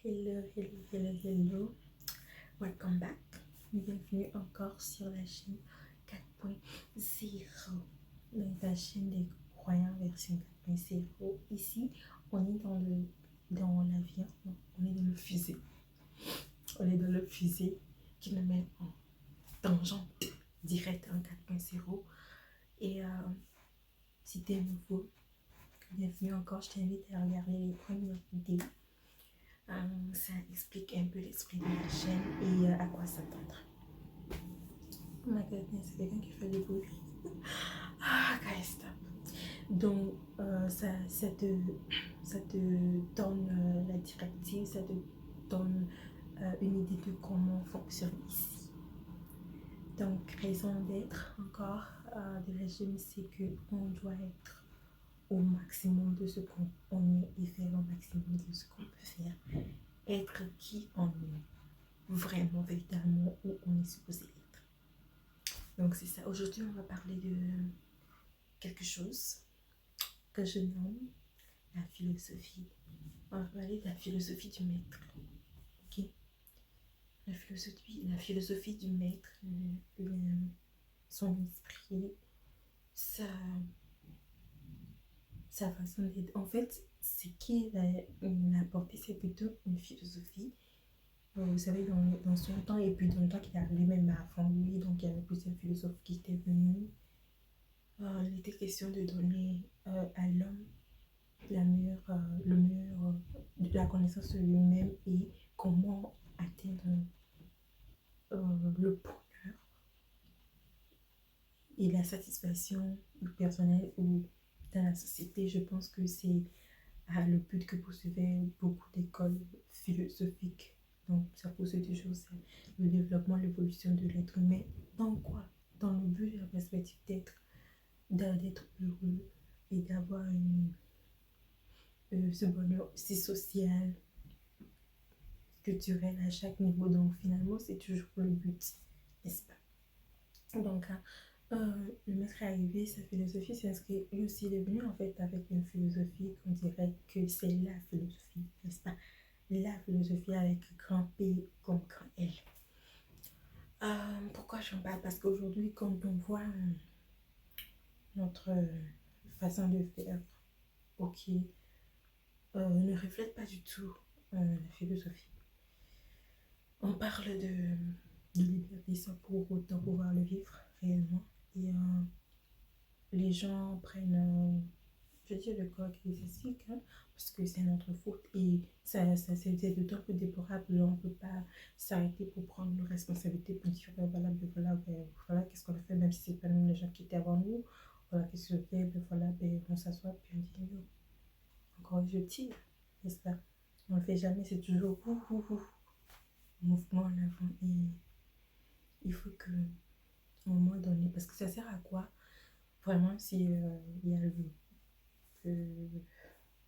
Hello. Welcome back. Bienvenue encore sur la chaîne 4.0. Donc la chaîne des croyants version 4.0. Ici, on est dans l'avion. On est dans le fusée. On est dans le fusée qui nous mène en tangente directe en 4.0. Et si t'es nouveau, bienvenue encore. Je t'invite à regarder les premières vidéos. Ça explique un peu l'esprit de la chaîne et à quoi s'attendre. Oh my goodness, c'est quelqu'un qui fait du bruit. Guys, stop. Donc, ça te donne la directive, ça te donne une idée de comment fonctionne ici. Donc, raison d'être encore de la chaîne, c'est qu'on doit être au maximum de ce qu'on est et faire au maximum de ce qu'on peut faire. Être qui on est vraiment, véritablement où on est supposé être. Donc c'est ça. Aujourd'hui, on va parler de quelque chose que je nomme la philosophie. On va parler de la philosophie du maître. Ok? La philosophie du maître, son esprit, sa façon d'être. En fait, c'est qui l'a porté, c'est plutôt une philosophie. Vous savez, dans son temps, et puis dans le temps qu'il est arrivé même avant lui, donc il y avait plusieurs philosophes qui étaient venus. Il était question de donner à l'homme de la connaissance de lui-même et comment atteindre le bonheur et la satisfaction personnelle ou dans la société. Je pense que c'est le but que poursuivaient beaucoup d'écoles philosophiques. Donc, ça possède toujours ça, le développement, l'évolution de l'être humain. Dans quoi? Dans le but et la perspective d'être heureux et d'avoir ce bonheur aussi social, culturel à chaque niveau. Donc, finalement, c'est toujours le but, n'est-ce pas? Donc, le maître est arrivé, sa philosophie s'inscrit. Lui aussi, il est venu en fait avec une philosophie qu'on dirait que c'est la philosophie, n'est-ce pas? La philosophie avec grand P comme grand L. Pourquoi j'en parle? Parce qu'aujourd'hui, quand on voit notre façon de faire, ok, ne reflète pas du tout la philosophie. On parle de liberté sans pour autant pouvoir le vivre réellement. Et les gens prennent, je dis le corps ecclésiastique, hein, parce que c'est notre faute et ça c'est d'autant plus déplorable. On ne peut pas s'arrêter pour prendre nos responsabilités, pour dire voilà qu'est-ce qu'on a fait, même si c'est pas nous les gens qui étaient avant nous, voilà qu'est-ce qu'on fait, on s'assoit puis on dit non, encore je tire, n'est-ce pas? On ne le fait jamais, c'est toujours mouvement en avant et il faut que au moment donné, parce que ça sert à quoi vraiment si il y a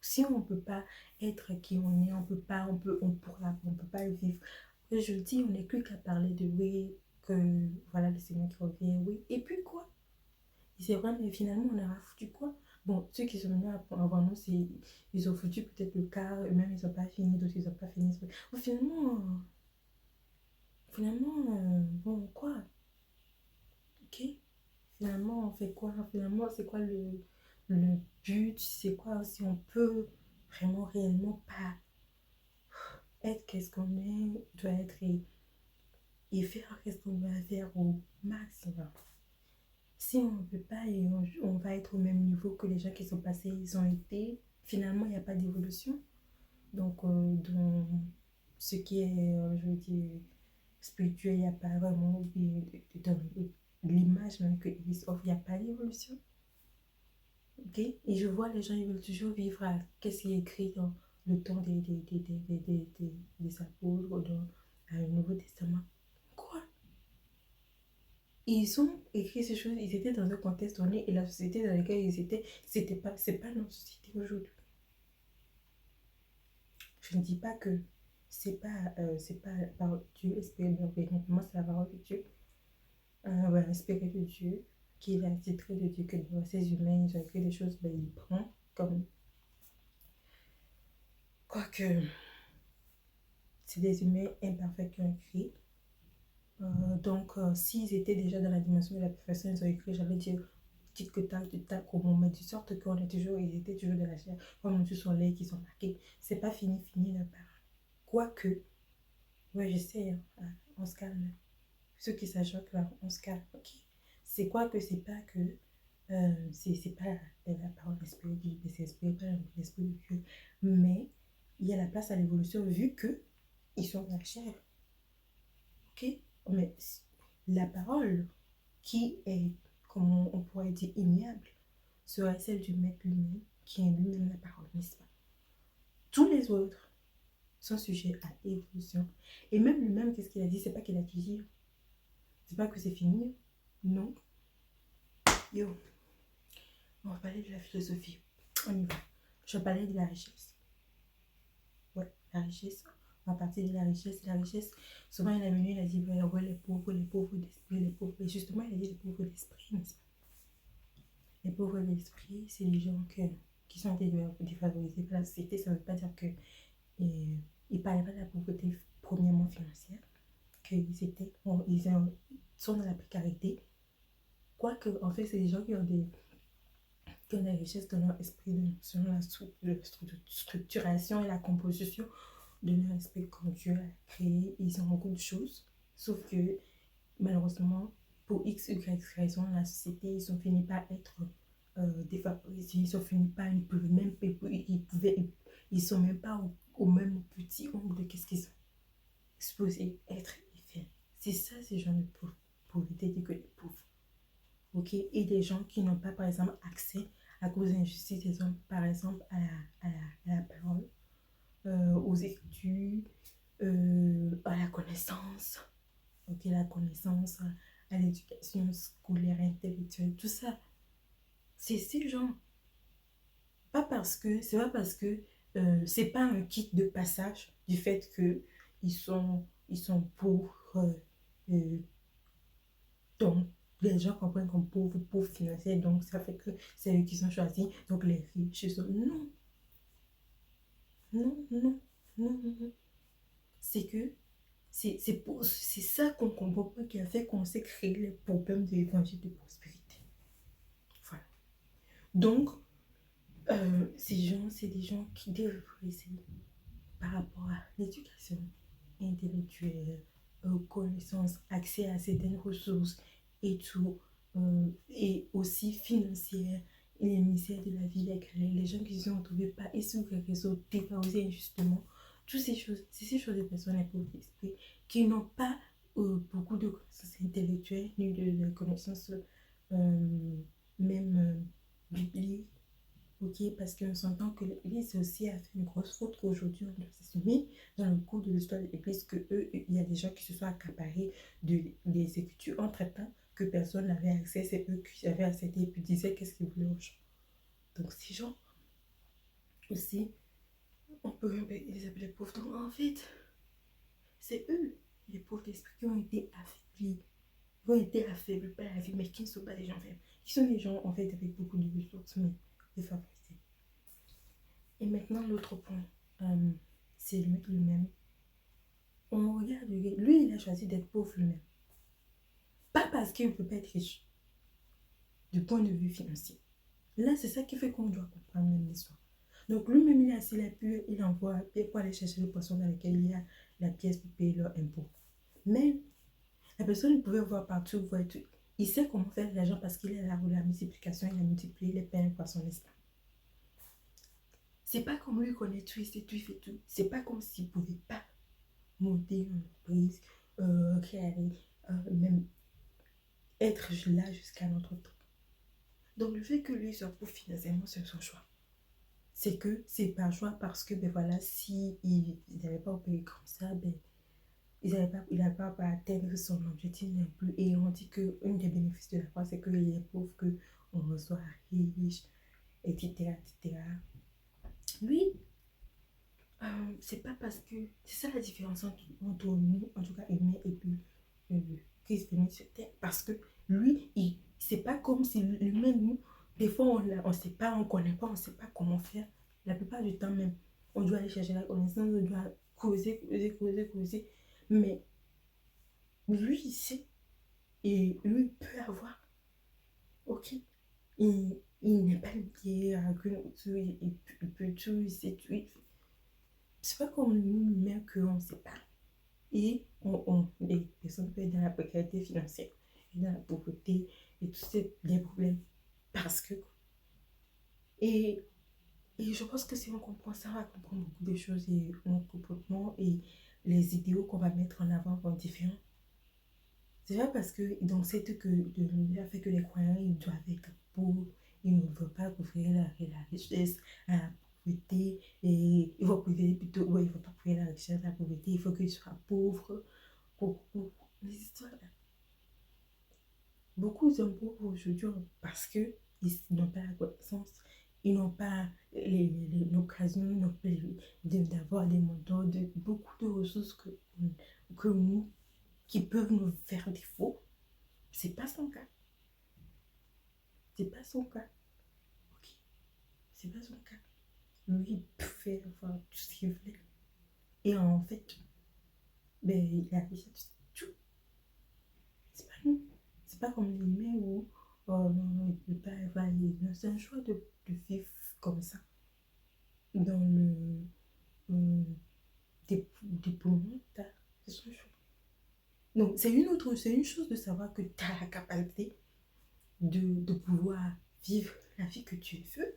si on ne peut pas être qui on est, on peut pas le vivre. Et je dis, on n'est plus qu'à parler de oui, que voilà le Seigneur qui revient, oui, et puis quoi? Et c'est vrai, mais finalement on a foutu quoi? Bon, ceux qui sont venus avant nous, ils ont foutu peut-être le quart, eux-mêmes ils n'ont pas fini, d'autres ils n'ont pas fini. Bon, finalement, bon, quoi? Ok? Finalement, on fait quoi? Finalement, c'est quoi le but? C'est quoi si on peut vraiment, réellement pas être qu'est-ce qu'on est, doit être et faire qu'est-ce qu'on doit faire au maximum. Si on ne peut pas et on va être au même niveau que les gens qui sont passés, ils ont été, finalement, il n'y a pas d'évolution. Donc, dans ce qui est, je veux dire, spirituel, il n'y a pas vraiment, dans l'image même qu'ils offrent, il n'y a pas d'évolution. Ok? Et je vois les gens, ils veulent toujours vivre à qu'est-ce qui est écrit dans le temps des apôtres ou dans le Nouveau Testament. Quoi? Ils ont écrit ces choses, ils étaient dans un contexte donné et la société dans laquelle ils étaient, c'est pas notre société aujourd'hui. Je ne dis pas que c'est pas la parole de Dieu, espérer bien, moi c'est la parole de Dieu. Voilà, espérer de Dieu, qui est titré de Dieu, que dans ces humains, ils ont écrit des choses, ben, il prend comme. Quoique, c'est des humains imparfaits qui ont écrit. Donc, s'ils étaient déjà dans la dimension de la perfection, ils ont écrit, j'allais dire, tic que tac, du tac au moment, de sorte qu'on est toujours, ils étaient toujours de la chair, comme nous tous on l'est, qui sont marqués. C'est pas fini, fini la parole. Quoique, ouais, je sais, hein, on se calme. Ceux qui s'ajotent là, on se calme, ok. C'est quoi que c'est pas que, c'est pas la parole d'esprit de Dieu, c'est pas l'esprit de Dieu, mais il y a la place à l'évolution vu que ils sont de la chair, ok. Mais la parole qui est, comment on pourrait dire, immuable, serait celle du maître lui-même, qui est lui-même la parole, n'est-ce pas? Tous les autres sont sujets à évolution. Et même lui-même, qu'est-ce qu'il a dit? C'est pas qu'il a tout dit. C'est pas que c'est fini. Non. Yo, on va parler de la philosophie. On y va. Je vais parler de la richesse. Ouais, la richesse. On va partir de la richesse. La richesse, souvent il est venu, il a dit, ouais, les pauvres d'esprit, les pauvres. Et justement, il a dit les pauvres d'esprit, n'est-ce pas? Les pauvres d'esprit, c'est les gens qui sont défavorisés par la société. Ça ne veut pas dire que ils ne parlaient pas de la pauvreté premièrement financière, qu'ils étaient, bon, sont dans la précarité. Quoique, en fait, c'est des gens qui ont des richesses dans leur esprit, selon la structuration et la composition de leur esprit quand Dieu a créé. Ils ont beaucoup de choses, sauf que malheureusement, pour X, Y raison, la société, ils ont fini par être défavorisés, ils ont fini par ne peuvent même pas, ils sont même pas au même petit ombre de qu'est-ce qu'ils sont supposés être et faire. C'est ça, ces gens de pauvreté, que les pauvres. Ok, et des gens qui n'ont pas, par exemple, accès à cause d'injustice des hommes, par exemple, à la parole, aux études, à la connaissance, ok, la connaissance, à l'éducation scolaire, intellectuelle, tout ça. C'est ces gens. C'est pas parce que c'est pas un kit de passage du fait que ils sont pauvres. Euh, donc, les gens comprennent comme pauvres financiers, donc ça fait que c'est eux qui sont choisis. Donc, les riches sont. Non, non, non, non, non, non. C'est que c'est ça qu'on comprend pas qui a fait qu'on s'est créé les problèmes de l'évangile de prospérité. Voilà. Donc, ces gens, c'est des gens qui doivent essayer par rapport à l'éducation intellectuelle, connaissance, accès à certaines ressources et tout, et aussi financière, et les ministères de la vie, les gens qui se sont retrouvés par et sur les réseaux défavorisés injustement, toutes ces choses, c'est ces choses de personnes pauvres d'esprit qui n'ont pas beaucoup de connaissances intellectuelles ni de connaissances même bibliques. Ok, parce qu'on s'entend que l'Église aussi a fait une grosse faute qu'aujourd'hui on doit s'assumer dans le cours de l'histoire de l'Église que eux, il y a des gens qui se sont accaparés des Écritures entre-temps que personne n'avait accès, c'est eux qui avaient accès et puis disaient qu'est-ce qu'ils voulaient aux gens. Donc ces gens aussi, on peut les appeler pauvres. Donc en fait, c'est eux, les pauvres d'esprit, qui ont été affaiblis par la vie, mais qui ne sont pas des gens faibles, qui sont des gens en fait avec beaucoup de ressources, mais défavorisés. Et maintenant, l'autre point, c'est le mec lui-même. On regarde, lui, il a choisi d'être pauvre lui-même. Pas parce qu'il ne peut pas être riche, du point de vue financier. Là, c'est ça qui fait qu'on doit comprendre même l'histoire. Donc, lui-même, il est assis là, puis il envoie pour aller chercher le poisson dans lequel il y a la pièce pour payer leur impôt. Mais la personne pouvait voir partout, voir tout. Il sait comment faire de l'argent parce qu'il est là où la multiplication, il a multiplié les pains et les poissons, n'est-ce pas? C'est pas comme lui connaît tout, il sait tout, il fait tout. C'est pas comme s'il ne pouvait pas monter une entreprise, créer, même être là jusqu'à notre temps. Donc le fait que lui soit pauvre financièrement, c'est son choix. C'est que c'est par choix parce que, ben voilà, si il n'avait pas opéré comme ça, ben, il n'avait pas atteindre son objectif non plus. Et on dit qu'un des bénéfices de la foi, c'est qu'il est pauvre, qu'on soit riche, etc., etc. Lui, c'est pas parce que c'est ça la différence entre nous, en tout cas humain, et puis Christ venu sur terre, parce que lui, c'est pas comme si lui-même, nous, des fois on sait pas, on connaît pas, on sait pas comment faire. La plupart du temps même, on doit aller chercher la connaissance, on doit causer. Mais lui, il sait. Et lui, peut avoir. Ok. Il n'est pas lié à il peut tout, il sait tout. C'est pas comme nous, mais qu'on ne sait pas. Et les personnes peuvent être dans la précarité financière, et dans la pauvreté, et tous ces des problèmes. Parce que. Et, et je pense que si on comprend ça, on va comprendre beaucoup de choses et mon comportement et les idéaux qu'on va mettre en avant vont être différents. C'est pas parce que dans cette que le fait que les croyants ils doivent être pauvres, ils ne veulent pas couvrir la richesse, la pauvreté, et il faut couvrir plutôt, ouais, il ne faut pas couvrir la richesse, la pauvreté, il faut qu'ils soient pauvres. Pour les histoires là. Beaucoup sont pauvres aujourd'hui parce qu'ils n'ont pas la connaissance, ils n'ont pas l'occasion d'avoir des montants, beaucoup de ressources que nous, qui peuvent nous faire défaut. C'est pas son cas. C'est pas son cas. Ok. C'est pas son cas. Lui, il peut faire tout ce qu'il veut. Et en fait, ben, il a tout. C'est pas nous. C'est pas comme les humains où, oh non, non, il peut pas avoir. Non, c'est un choix de vivre comme ça. Dans déploiement, c'est son choix. Donc, c'est une chose de savoir que tu as la capacité de pouvoir vivre la vie que tu veux.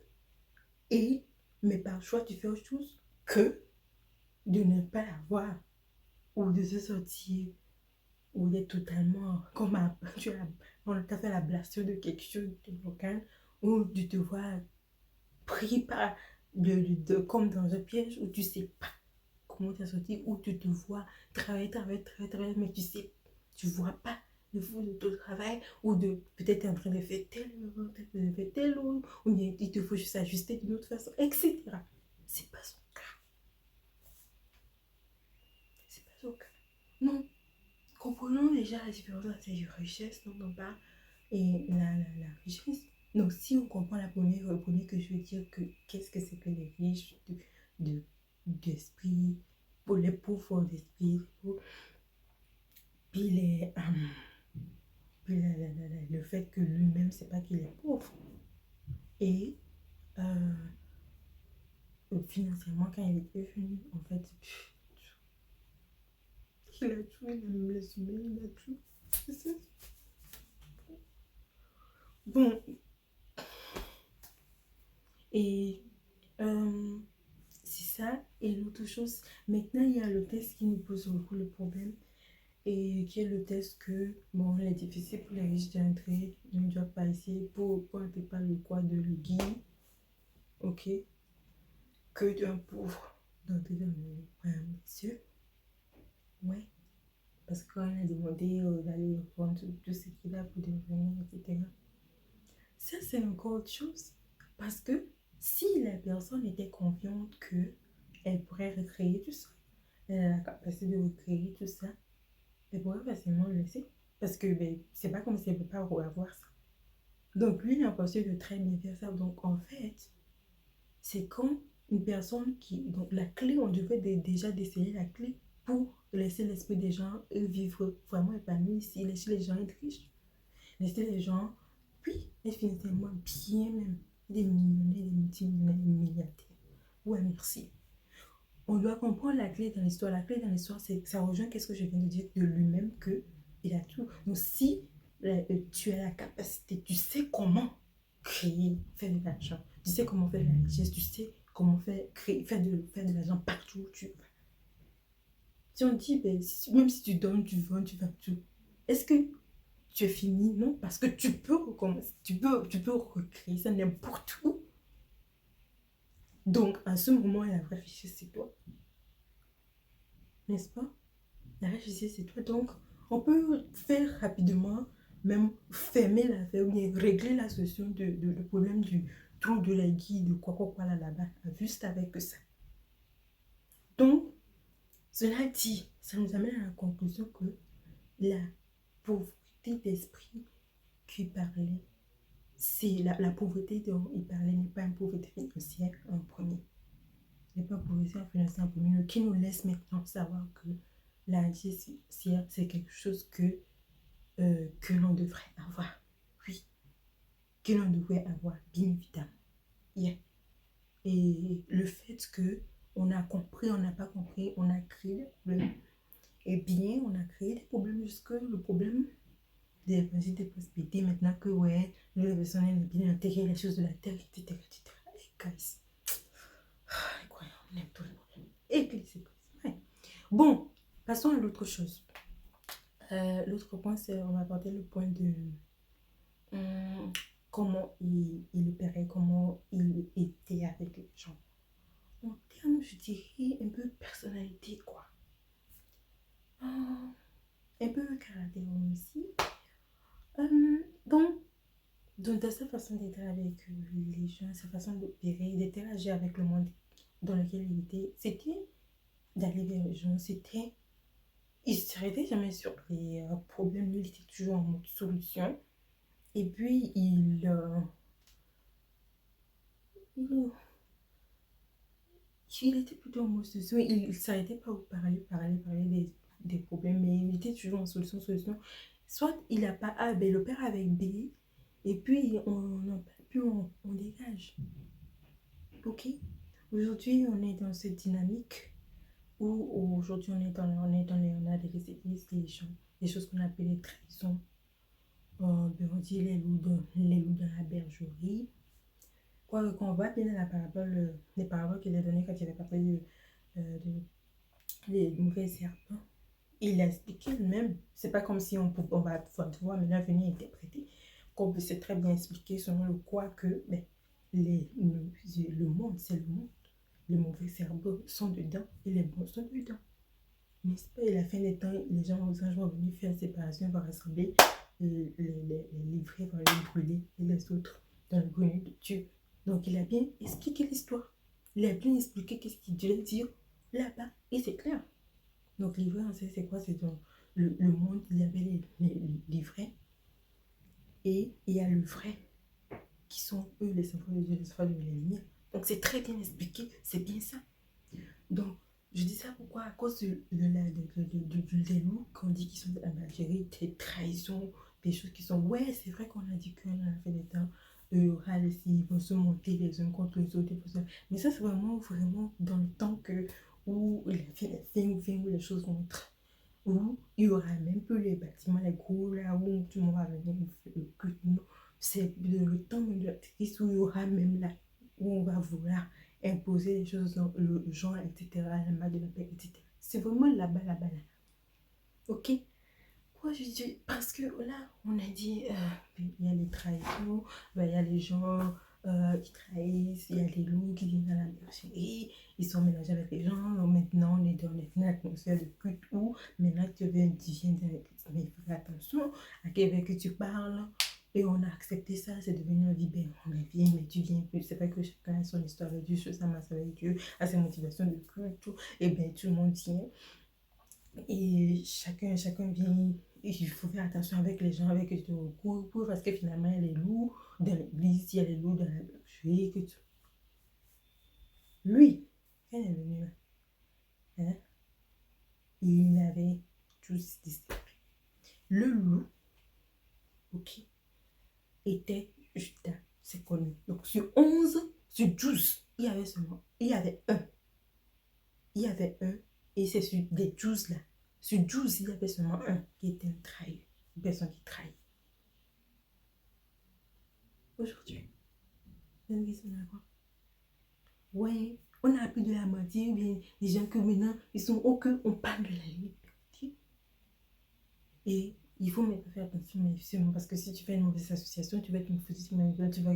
Mais par choix, tu fais autre chose que de ne pas l'avoir ou de se sortir ou d'être totalement comme on t'a fait l'ablation de quelque chose de local ou de te voir pris par comme dans un piège où tu sais pas comment t'en sortir, où tu te vois travailler, mais tu vois pas le fond de ton travail ou de peut-être en train de faire tel ou bien il te faut juste ajuster d'une autre façon, etc. C'est pas son cas. C'est pas son cas. Non. Comprenons déjà la différence entre la richesse dont on parle et la richesse. Donc, si on comprend la première, que je veux dire que qu'est-ce que c'est que les riches d'esprit, pour les pauvres d'esprit, puis, puis le fait que lui-même, c'est pas qu'il est pauvre. Et financièrement, quand il est venu, en fait, il a tout, il a même les humains, il a tout. C'est ça. Bon, et c'est ça. Et l'autre chose, maintenant, il y a le test qui nous pose beaucoup le problème. Et qui est le test que, bon, il est difficile pour les riches d'entrer, ne doivent pas essayer pour ne pas le quoi de le guide, ok, que d'un pauvre d'entrer dans le royaume des cieux. Ouais, parce que quand on a demandé d'aller prendre tout ce qu'il a pour devenir, etc. Ça, c'est encore autre chose. Parce que si la personne était confiante qu'elle pourrait recréer tout ça, elle a la capacité de recréer tout ça, elle pourrait facilement le laisser. Parce que ben, c'est pas comme si elle ne peut pas avoir ça. Donc lui, il a pensé de très bien faire ça. Donc en fait, c'est quand une personne qui... Donc la clé, on devrait déjà d'essayer la clé pour laisser l'esprit des gens vivre vraiment épanoui ici. Laisser les gens être riches. Laisser les gens, puis, être financièrement bien même. Des millionnaires, des multimillionnaires, des milliardaires. Ouais, merci. On doit comprendre la clé dans l'histoire. La clé dans l'histoire, c'est ça rejoint qu'est-ce que je viens de dire de lui-même que il a tout. Donc si tu as la capacité, tu sais comment créer, faire de l'argent, tu sais comment faire de la richesse, tu sais comment faire de l'argent partout où tu vas. Si on dit, ben, même si tu donnes, tu vends, tu vas tout, est-ce que tu es fini? Non, parce que tu peux recommencer, tu peux recréer ça n'importe où. Donc, à ce moment, la vraie richesse, c'est toi. N'est-ce pas? La richesse, c'est toi. Donc, on peut faire rapidement, même fermer l'affaire ou bien régler la solution de problème du trou de la guide, de quoi là-bas, juste avec ça. Donc, cela dit, ça nous amène à la conclusion que la pauvreté d'esprit qui parlait, c'est la pauvreté dont il parlait n'est pas une pauvreté financière en premier. n'est pas professeur financier en premier lieu, qui nous laisse maintenant savoir que la judiciaire, c'est quelque chose que l'on devrait avoir. Oui, que l'on devrait avoir, bien évidemment. Yeah. Et le fait que on a compris, on n'a pas compris, on a créé des problèmes. Et bien, on a créé des problèmes jusque le problème des principes de prospérité. Maintenant que, ouais, le personnel est bien intégré les choses de la terre, etc. etc. Et guys, incroyable, on aime tout le monde. Et puis, c'est ouais. Bon, passons à l'autre chose. L'autre point, c'est, on va aborder le point de comment il opérait, comment il était avec les gens. En termes, je dirais, un peu personnalité, quoi. Un peu caractère aussi. Donc, dans sa façon d'être avec les gens, sa façon d'opérer, d'interagir avec le monde dans lequel il était, c'était d'aller vers les gens, c'était... Il ne s'arrêtait jamais sur les problèmes, il était toujours en mode solution. Et puis, il était plutôt en mode solution. Il ne s'arrêtait pas au parler des problèmes, mais il était toujours en solution, solution. Soit il n'a pas A, ben le père avec B, et puis on dégage. Ok? Aujourd'hui, on est dans cette dynamique où aujourd'hui on a des récidivistes, des choses qu'on appelle les trahisons. Ben, on dit les loups de la bergerie. Quoi qu'on voit bien dans la parabole, les paraboles qu'il a données quand il avait parlé des mauvais serpents. Il a expliqué lui-même. C'est pas comme si on va pouvoir maintenant venir interpréter. Comme c'est très bien expliqué selon le quoi que ben, le monde, c'est le monde. Les mauvais serpents sont dedans et les bons sont dedans. N'est-ce pas? Et à la fin des temps, les gens vont venir faire séparation, vont rassembler les livrets, vont les brûler et les autres dans le grenier de Dieu. Donc il a bien expliqué l'histoire. Il a bien expliqué qu'est-ce qu'il devait dire là-bas. Et c'est clair. Donc livrets, on sait c'est quoi? C'est dans le monde, il y avait les livrets. Et il y a le vrai, qui sont eux les enfants de Dieu, les enfants de la lumière. Donc c'est très bien expliqué, c'est bien ça. Donc je dis ça pourquoi? À cause des loups qu'on dit qu'ils sont en Algérie, des trahisons, des choses qui sont... Ouais, c'est vrai qu'on a dit qu'on a fait des temps, il y aura ils vont se monter les uns contre les autres. Mais ça, c'est vraiment dans le temps où il a fait les films, où les choses vont être... Où il y aura même plus les bâtiments, les gros, là où tout le monde va venir le culte. C'est le temps de la crise où il y aura même là, où on va vouloir imposer les choses dans le genre, etc., la main de la paix, etc. C'est vraiment là-bas, là. Ok? Quoi, je dis, parce que là, on a dit, il y a les trahisons, il y a les gens qui trahissent, il y a les loups qui viennent à la bergerie, ils sont mélangés avec les gens. Maintenant, on est dans une atmosphère de culte où maintenant tu deviens indigène avec mais fais attention à quelqu'un que tu parles. Et on a accepté ça, c'est devenu un vie, ben, on est bien, mais tu viens plus. C'est vrai que chacun a son histoire avec Dieu, sa masse avec Dieu, a ses motivations de culte, tout. Et bien, tout le monde vient. Et chacun vient. Il faut faire attention avec les gens avec qui tu recours parce que finalement, il y a les loups dans l'église, il y a les loups dans la bergerie. Lui, quand il est venu là, hein, il avait tous disciples. Le loup, ok, était Judas, c'est connu. Donc sur 11, sur 12, il y avait seulement, il y avait un. Il y avait un, et c'est sur des 12 là. Sur 12, il y avait seulement un qui était un trahi, une personne qui trahit. Aujourd'hui, ouais, on a appris de la moitié, ou bien des gens que maintenant, ils sont au que on parle de la liberté. Et il faut même faire attention, mais seulement parce que si tu fais une mauvaise association, tu vas être une fausse, tu vas...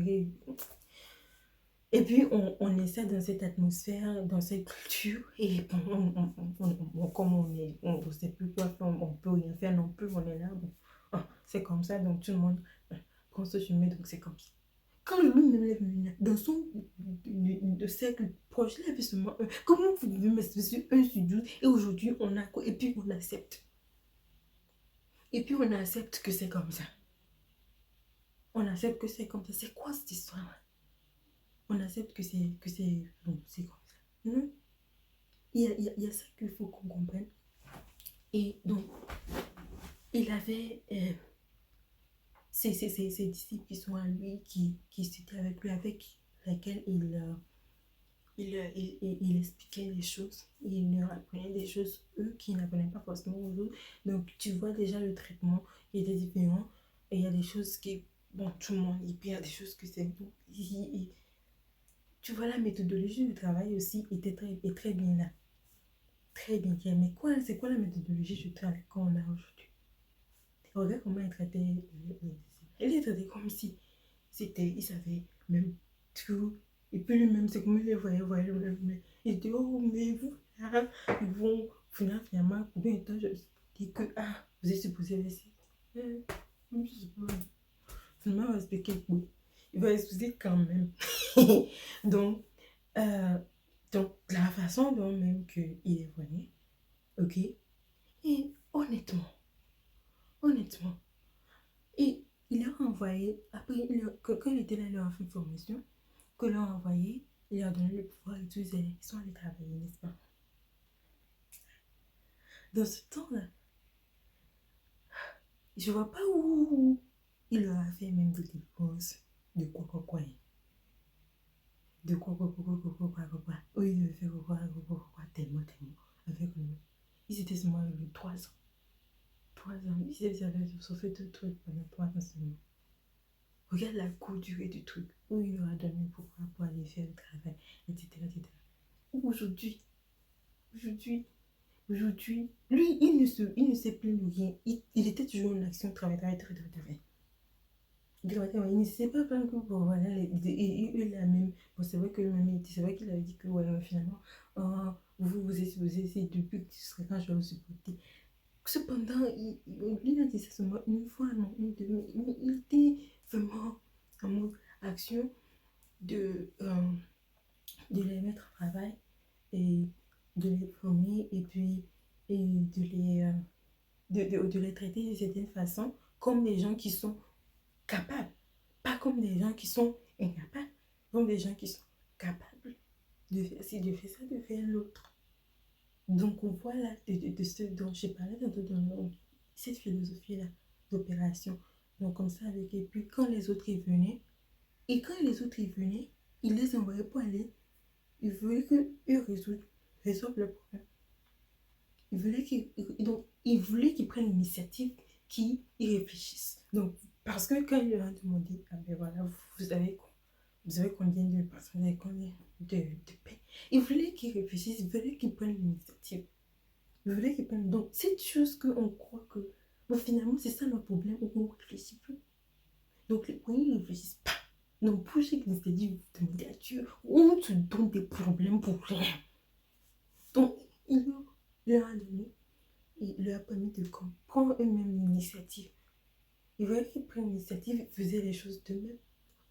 Et puis, on essaie dans cette atmosphère, dans cette culture, et bon, comme on ne sait plus quoi faire, on ne peut rien faire non plus, on est là, bon, c'est comme ça, donc tout le monde prend ce chemin, donc c'est comme ça. Quand le loup me lève dans son de cercle proche, il avait seulement un. Comment vous pouvez mettre sur 1 sur 12 et aujourd'hui on a quoi? Et puis on accepte. Et puis on accepte que c'est comme ça. On accepte que c'est comme ça. C'est quoi cette histoire? On accepte que c'est bon, c'est comme ça. Non, il y a ça qu'il faut qu'on comprenne. Et donc, il avait ses disciples qui sont à lui, qui étaient avec lui, avec lesquels il expliquait les choses. Il leur apprenait des choses, eux, qui n'apprenaient pas forcément aux autres. Donc, tu vois déjà le traitement qui était différent. Et il y a des choses qui, bon, tout le monde, et puis il y a des choses que c'est... Tu vois, la méthodologie du travail aussi est très bien là. Très bien. Mais quoi, c'est quoi la méthodologie du travail qu'on a aujourd'hui? Regarde comment il traitait les il les traitait comme si c'était, il savait même tout. Et puis lui-même, c'est comme il les voyait lui-même. Il dit, oh, mais vous, là, ils vont finalement, combien de temps je dis que, ah, vous êtes supposé laisser. Je sais pas. Finalement, il va expliquer, oui. Il va expliquer quand même. donc, euh, donc, la façon dont même qu'il est venu, ok? Et honnêtement, et il leur a envoyé, après, quand il était là, il leur a fait une formation, que leur a envoyé, il leur a donné le pouvoir et tout, ils sont allés travailler, n'est-ce pas? Dans ce temps-là, je vois pas où il leur a fait même des dépenses de quoi. De quoi. Oui, il devait faire quoi, tellement, avec lui. Ils étaient seulement avec lui 3 ans. 3 ans. Ils avaient fait deux trucs pendant 3 ans seulement. Regarde la courte durée du truc. Où il leur a donné pour aller faire le travail, etc. Aujourd'hui, aujourd'hui, lui, il ne sait plus de rien. Il était toujours en action, travail. Il ne sait pas plein que bon, voilà, il a même. Bon, c'est vrai que lui-même, c'est vrai qu'il avait dit que, ouais, finalement, vous êtes depuis que tu serais quand je vais vous supporter. Cependant, il a dit ça seulement une fois, non, une demi. Il était vraiment en mode action de, euh, de les mettre au travail et de les former et puis et de les traiter d'une certaine façon comme des gens qui sont capables, pas comme des gens qui sont incapables, comme des gens qui sont capables de faire ci, de faire ça, de faire l'autre. Donc on voit là de ce dont j'ai parlé dans cette philosophie-là d'opération. Donc comme ça avec et puis quand les autres y venaient, il les envoyait pour aller, il voulait qu'eux résolvent le problème. Il voulait qu'ils prennent l'initiative, qu'ils y réfléchissent. Donc, parce que quand il leur a demandé, ah ben voilà, vous savez quoi, vous avez combien de personnes, vous avez combien de paix, il voulait qu'ils réfléchissent, il voulait qu'ils prennent l'initiative. Il voulait qu'ils prennent. Donc, cette chose qu'on croit que, bon, finalement, c'est ça le problème, on ne réfléchit plus. Donc, les poignets ne réfléchissent pas. Donc, pour chaque initiative, vous demandez à Dieu, on te donne des problèmes pour rien. Donc, il leur a donné. Il leur a permis de prendre eux-mêmes l'initiative. Il voulait qu'ils prennent l'initiative, ils faisaient les choses d'eux-mêmes.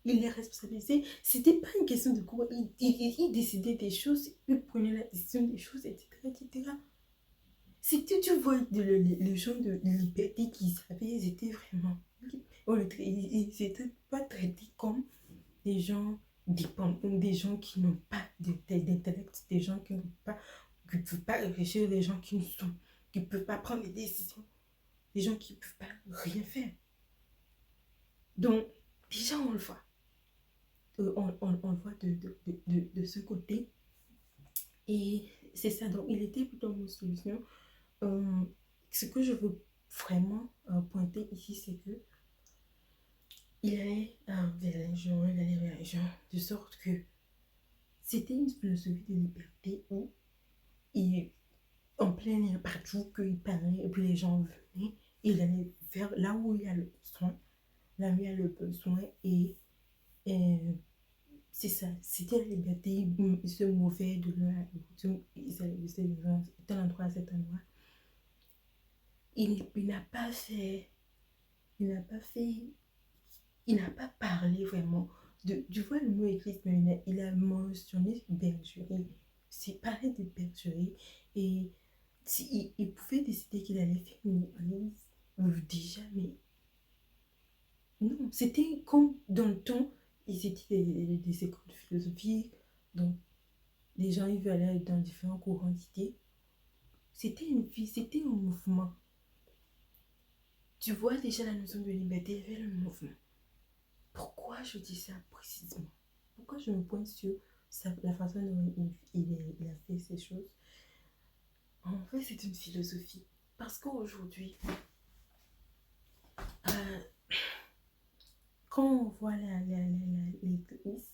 Il les responsabilisait. C'était pas une question de quoi. Il décidait des choses, il prenait la décision des choses, etc. C'était, tu vois, les gens de liberté qu'ils avaient, ils étaient vraiment. Ils n'étaient pas traités comme des gens dépendants, des gens qui n'ont pas d'intellect, des gens qui ne peuvent pas réfléchir, des gens qui ne peuvent pas prendre des décisions, des gens qui ne peuvent pas rien faire. Donc, déjà, on le voit. On le voit de ce côté. Et c'est ça. Donc, il était plutôt mon solution. Ce que je veux vraiment pointer ici, c'est que il allait vers les gens, de sorte que c'était une philosophie de liberté où il, en plein air, partout qu'il parlait, et puis les gens venaient, il allait vers là où il y a le besoin, là où il y a le besoin, et c'est ça, c'était la liberté, il se mouvait de l'un à l'autre, d'un endroit à cet endroit. Il n'a pas fait, il n'a pas fait, il n'a pas parlé vraiment. Tu vois le mot église, mais il a mentionné bergerie. C'est parler de bergerie. Et il pouvait décider qu'il allait faire une église déjà, mais non, c'était comme dans le temps, ils étaient des écoles de philosophie. Donc, les gens ils veulent aller dans différents courants d'idées. C'était une vie, c'était un mouvement. Tu vois déjà la notion de liberté, il y avait le mouvement. Pourquoi je dis ça précisément? Pourquoi je me pointe sur la façon dont il a fait ces choses? En fait, c'est une philosophie. Parce qu'aujourd'hui, euh, quand on voit l'église,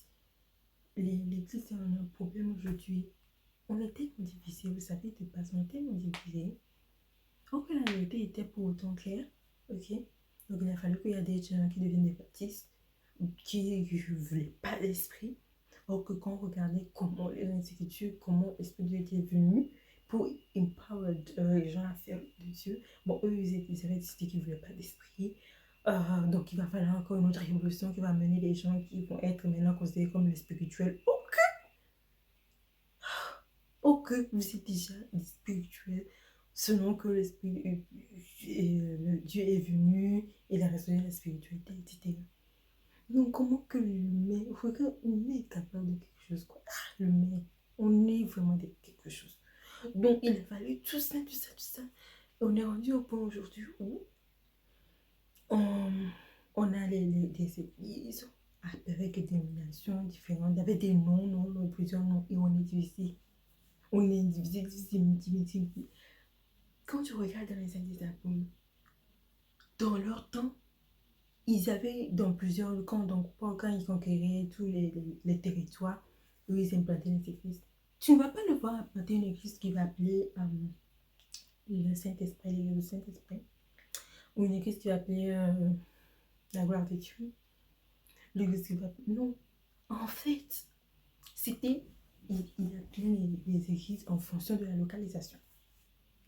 l'église a un problème aujourd'hui. On est tellement divisé, vous savez, de base, on est tellement divisé. Or que la vérité était pour autant claire, ok? Donc il a fallu qu'il y ait des gens qui deviennent des baptistes, qui ne voulaient pas l'esprit. Or que quand on regardait comment les Écritures, comment l'Esprit de Dieu était venu pour empower les gens à faire de Dieu, bon, eux, ils avaient décidé qu'ils ne voulaient pas d'esprit. Donc il va falloir encore une autre révolution qui va amener les gens qui vont être maintenant considérés comme les spirituels. Ok, vous êtes déjà des spirituels selon que l'esprit, le Dieu est venu, il a restauré la spiritualité, etc. Donc, comment que l'humain, regarde, l'humain est capable de quelque chose, quoi. L'humain, on est vraiment de quelque chose. Donc, il a fallu tout ça, tout ça, tout ça. On est rendu au point aujourd'hui où on a des églises avec des dénominations différentes, avec des noms, plusieurs noms, et on est divisé. On est divisé. Quand tu regardes dans les années d'Apple, dans leur temps, ils avaient dans plusieurs camps, donc quand ils conquéraient tous les territoires où ils implantaient les églises, tu ne vas pas le voir implanter une église qui va appeler le Saint-Esprit, ou une église qui va appeler la gloire de Dieu, l'église qui va appeler... Non, en fait, c'était... Il appelait les églises en fonction de la localisation.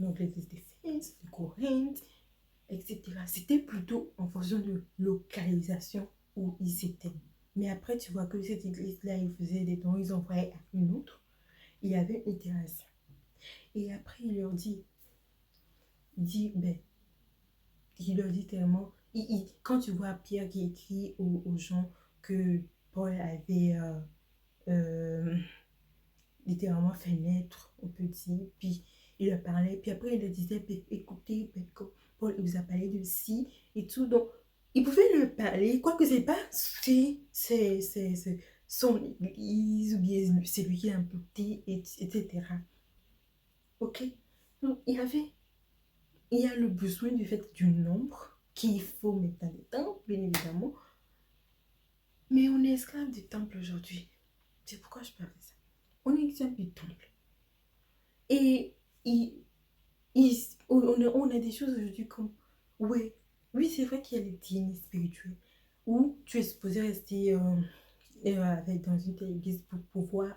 Donc l'église d'Éphèse, de Corinthe, etc. C'était plutôt en fonction de localisation où ils étaient. Mais après, tu vois que cette église-là, ils faisaient des dons, ils envoyaient à une autre. Il y avait une interaction. Et après, il leur dit il leur dit tellement, quand tu vois Pierre qui écrit aux gens que Paul avait littéralement fait naître au petit, puis il leur parlait, puis après il leur disait, écoutez, Paul il vous a parlé de ci et tout, donc il pouvait leur parler, quoique c'est pas si c'est son église ou bien c'est lui qui l'a implanté, etc. Ok, donc il y a le besoin du fait du nombre qu'il faut mettre dans les temples, bien évidemment, mais on est esclave du temple aujourd'hui. C'est pourquoi je parle de ça. On est esclave du temple. Et on a des choses aujourd'hui comme, oui, c'est vrai qu'il y a les dînes spirituels où tu es supposé rester dans une telle église pour pouvoir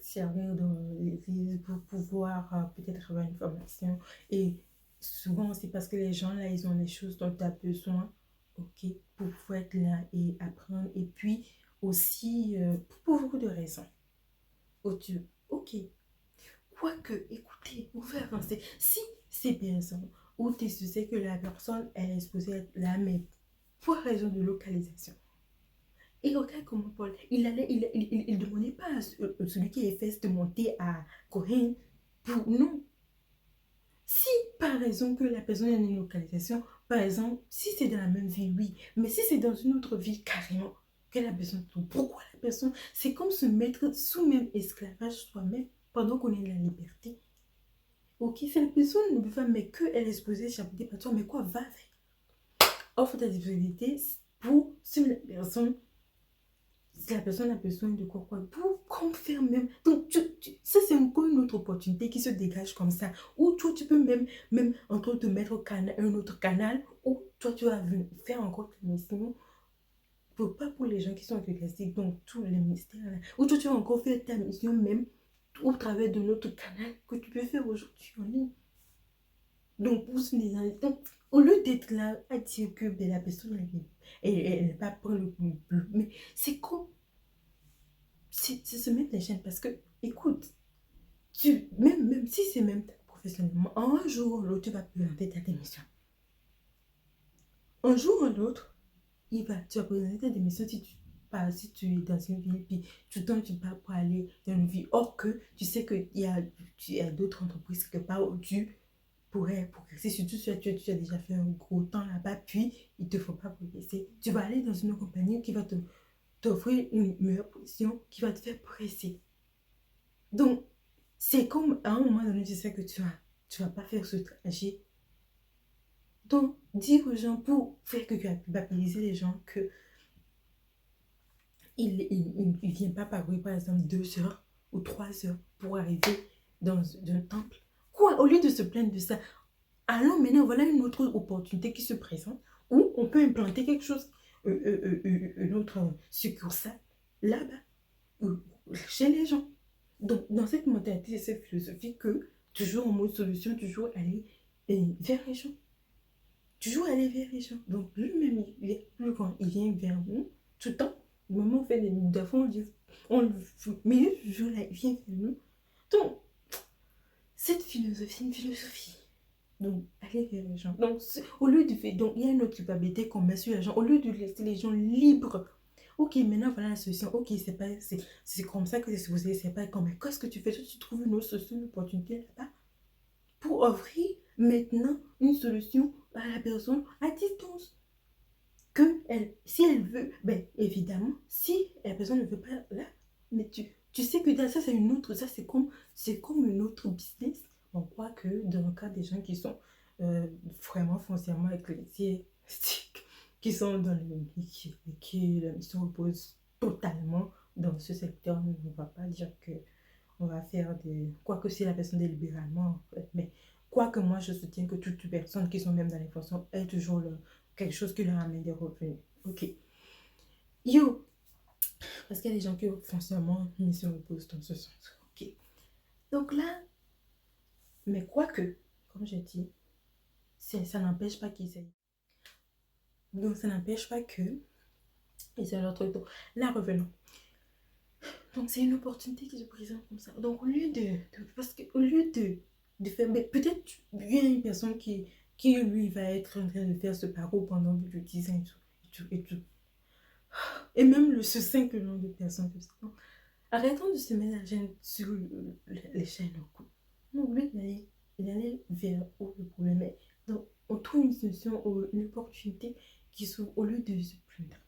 servir dans l'église, pour pouvoir peut-être avoir une formation. Et souvent, c'est parce que les gens là, ils ont les choses dont tu as besoin, ok, pour pouvoir être là et apprendre. Et puis aussi, pour beaucoup de raisons. Ok, quoique, écoutez, vous faites avancer. Si ces personnes, ou tu sais que la personne, elle est supposée être là, mais pour raison de localisation. Et regarde comment Paul, il demandait pas à celui qui est fait de monter à Corinthe pour non. Si par raison que la personne a une localisation, par exemple, si c'est dans la même ville, oui, mais si c'est dans une autre ville carrément, que la personne, pourquoi la personne, c'est comme se mettre sous même esclavage soi-même pendant qu'on est dans la liberté. Ok, c'est la personne ne peut pas, mais qu'elle est supposée chapeauter par toi, mais quoi, va avec. Offre ta disponibilité pour, si la personne a besoin de quoi, pour faire même. Donc, ça, c'est encore une autre opportunité qui se dégage comme ça. Ou toi, tu peux même encore te mettre un autre canal, ou toi, tu vas faire encore ta mission. Pas pour les gens qui sont ecclésiastiques, donc tous les ministères. Là. Ou toi, tu vas encore faire ta mission même au travers de notre canal que tu peux faire aujourd'hui en ligne. Donc, pour les gens, donc, au lieu d'être là à dire que la personne, elle n'est pas prendre le bleu, mais c'est comme c'est se mettre les chaînes parce que, écoute, même si c'est même professionnellement, un jour ou l'autre, tu vas présenter ta démission. Un jour ou l'autre, tu vas présenter ta démission si si tu es dans une ville, puis tout le temps tu pars pour aller dans une ville, or que tu sais qu'il y a d'autres entreprises quelque part où tu pourrais progresser, surtout si tu as déjà fait un gros temps là-bas, puis il ne te faut pas progresser. Tu vas aller dans une compagnie qui va t'offrir une meilleure position, qui va te faire progresser. Donc, c'est comme à un moment donné, tu sais que tu vas pas faire ce trajet. Donc, dire aux gens pour faire que culpabiliser les gens que il vient pas parcourir par exemple 2 heures ou 3 heures pour arriver dans un temple. Quoi, au lieu de se plaindre de ça, allons maintenant, voilà une autre opportunité qui se présente où on peut implanter quelque chose, une autre succursale là-bas, chez les gens. Donc, dans cette mentalité, cette philosophie que toujours en mode solution, toujours aller vers les gens. Toujours aller vers les gens. Donc, lui-même, il est plus grand. Il vient vers nous tout le temps. Le moment où on fait des fois, on dit, on le fout. Mais toujours là, il vient vers nous. Donc, cette philosophie, c'est une philosophie. Donc, aller vers les gens. Donc, au lieu de faire, donc, il y a une autre culpabilité qu'on met sur les gens. Au lieu de laisser les gens libres. Ok, maintenant, voilà la solution. Ok, c'est comme ça que c'est supposé. C'est pas comme, mais qu'est-ce que tu fais? Tu trouves une autre solution, une opportunité là-bas pour offrir maintenant une solution à la personne à distance. Si elle veut, ben évidemment, si la personne ne veut pas là, mais tu sais que dans ça, c'est une autre, ça c'est comme une autre business. On croit que dans le cas des gens qui sont vraiment foncièrement ecclésiastiques, qui sont dans qui la mission repose totalement dans ce secteur, on ne va pas dire que on va faire des... Quoique si la personne délibérément, mais quoique moi je soutiens que toutes les personnes qui sont même dans les fonctions aient toujours quelque chose qui leur amène des revenus. Ok. Yo, parce qu'il y a des gens qui foncièrement mission repose dans ce sens. Ok. Donc là, mais quoique, comme j'ai dit, ça n'empêche pas qu'ils aient. Donc ça n'empêche pas que... Et c'est l'autre truc. Là, revenons. Donc c'est une opportunité qui se présente comme ça. Donc au lieu parce qu'au lieu de faire, peut-être il y a une personne qui lui va être en train de faire ce parcours pendant plus de 10 ans et tout. Et même ce 5 millions de personnes comme ça. Donc, arrêtons de se mettre la chaîne sur les chaînes. Donc lui, il allait vers où le problème est. Donc on trouve une solution, une opportunité qui s'ouvre au lieu de se plaindre.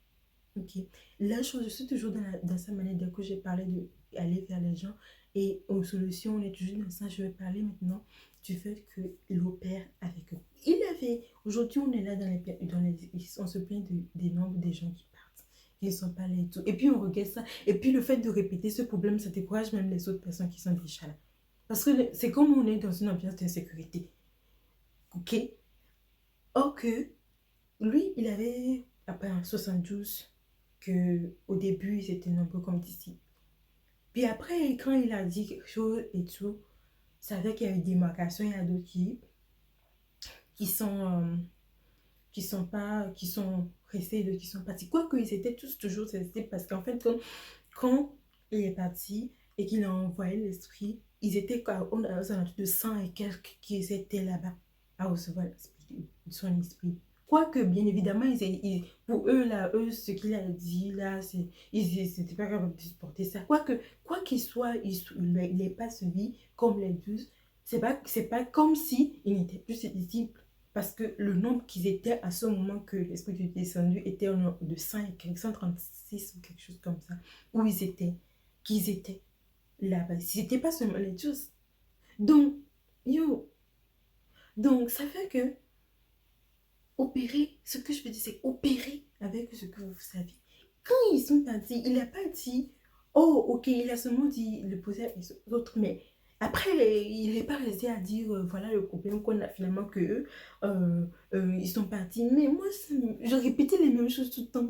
Ok. La chose, je suis toujours dans sa manière dès que j'ai parlé d'aller vers les gens et aux solutions, on est toujours dans ça. Je vais parler maintenant du fait qu'il opère avec eux. Aujourd'hui, on est là on se plaint des nombres des gens qui partent, qui ne sont pas là et tout. Et puis on regarde ça. Et puis le fait de répéter ce problème, ça décourage même les autres personnes qui sont déjà là. Parce que c'est comme on est dans une ambiance d'insécurité. Ok. Or que lui, il avait, après en 72, que au début ils étaient nombreux comme d'ici. Puis après, quand il a dit quelque chose et tout, ça fait qu'il y a eu des démarcations, il y a d'autres qui sont pas, qui sont restés, d'autres qui sont partis. Quoique ils étaient tous toujours restés parce qu'en fait, quand il est parti et qu'il a envoyé l'esprit, ils étaient aux alentours de 100 et quelques qui étaient là-bas à recevoir son esprit. Quoique, bien évidemment, pour eux, là, ce qu'il a dit, là, ils n'étaient pas capables de supporter ça. Quoi qu'il soit, il n'est pas suivi comme les 12. C'est pas comme si il n'était plus ses disciples. Parce que le nombre qu'ils étaient à ce moment que l'Esprit est descendu était au nombre de 100 et quelque, 136 ou quelque chose comme ça. Où qu'ils étaient là-bas. Ce n'était pas seulement les 12. Donc, donc ça fait que opérer, ce que je veux dire, c'est opérer avec ce que vous savez. Quand ils sont partis, il n'a pas dit, oh, ok, il a seulement dit, le poser à les autres, mais après, il n'est pas resté à dire, voilà le problème qu'on a finalement que eux, ils sont partis. Mais moi, je répétais les mêmes choses tout le temps.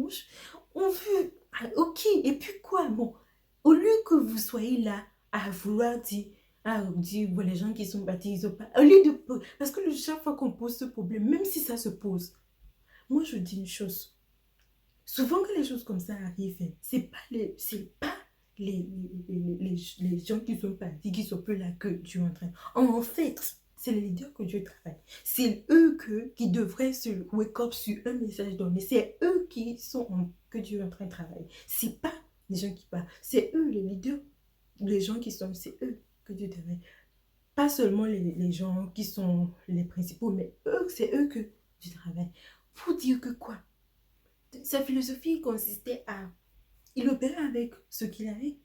On veut, ok, et puis quoi, bon, au lieu que vous soyez là à vouloir dire, bon, les gens qui sont partis, ils ont pas. Au lieu de. Parce que chaque fois qu'on pose ce problème, même si ça se pose, moi je dis une chose. Souvent que les choses comme ça arrivent, c'est pas les gens qui sont partis qui sont plus là que Dieu en train. En fait, C'est les leaders que Dieu travaille. C'est eux qui devraient se wake up sur un message donné. C'est eux que Dieu est en train de travailler. C'est pas les gens qui parlent. C'est eux, les leaders, les gens qui sont, c'est eux que Dieu travaille. Pas seulement les gens qui sont les principaux, mais c'est eux que Dieu travaille. Pour dire que quoi? Sa philosophie consistait à... Il opérait avec ce qu'il avait.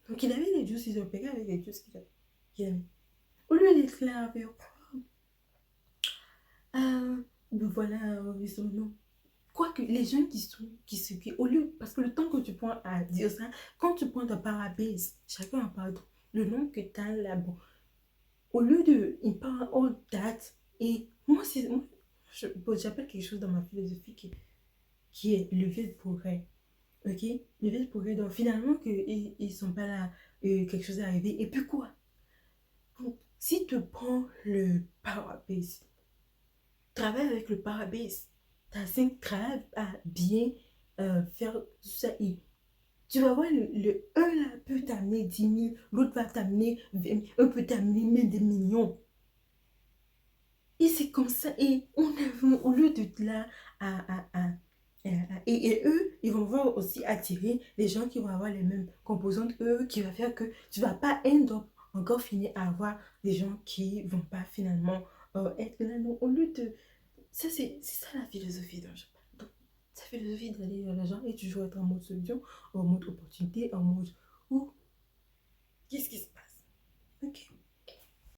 Donc il avait les dieux, il opérait avec les dieux qu'il avait. Au lieu d'être là avec... voilà, son nom. Quoique les gens au lieu, parce que le temps que tu prends à dire ça, quand tu prends ta parabèse, chacun a pardon, le nom que tu as là, bon, au lieu de, il parle all date, et moi, j'appelle quelque chose dans ma philosophie qui est lever de progrès, ok, lever de progrès, donc finalement, ils sont pas là, quelque chose est arrivé, et puis quoi? Donc, si tu prends le parabèse, travaille avec le parabèse. Ta 5 travaille à bien faire tout ça. Et tu vas voir, le 1 là peut t'amener 10 000, l'autre va t'amener 20 000, un peut t'amener même des millions. Et c'est comme ça. Et au lieu d'être là et eux, ils vont voir aussi attirer les gens qui vont avoir les mêmes composantes, eux, qui va faire que tu vas pas encore finir à avoir des gens qui vont pas finalement être là. Non, au lieu de c'est ça la philosophie dont je parle. Donc, sa philosophie d'aller vers l'argent et toujours être en mode solution, en mode opportunité, en mode où qu'est-ce qui se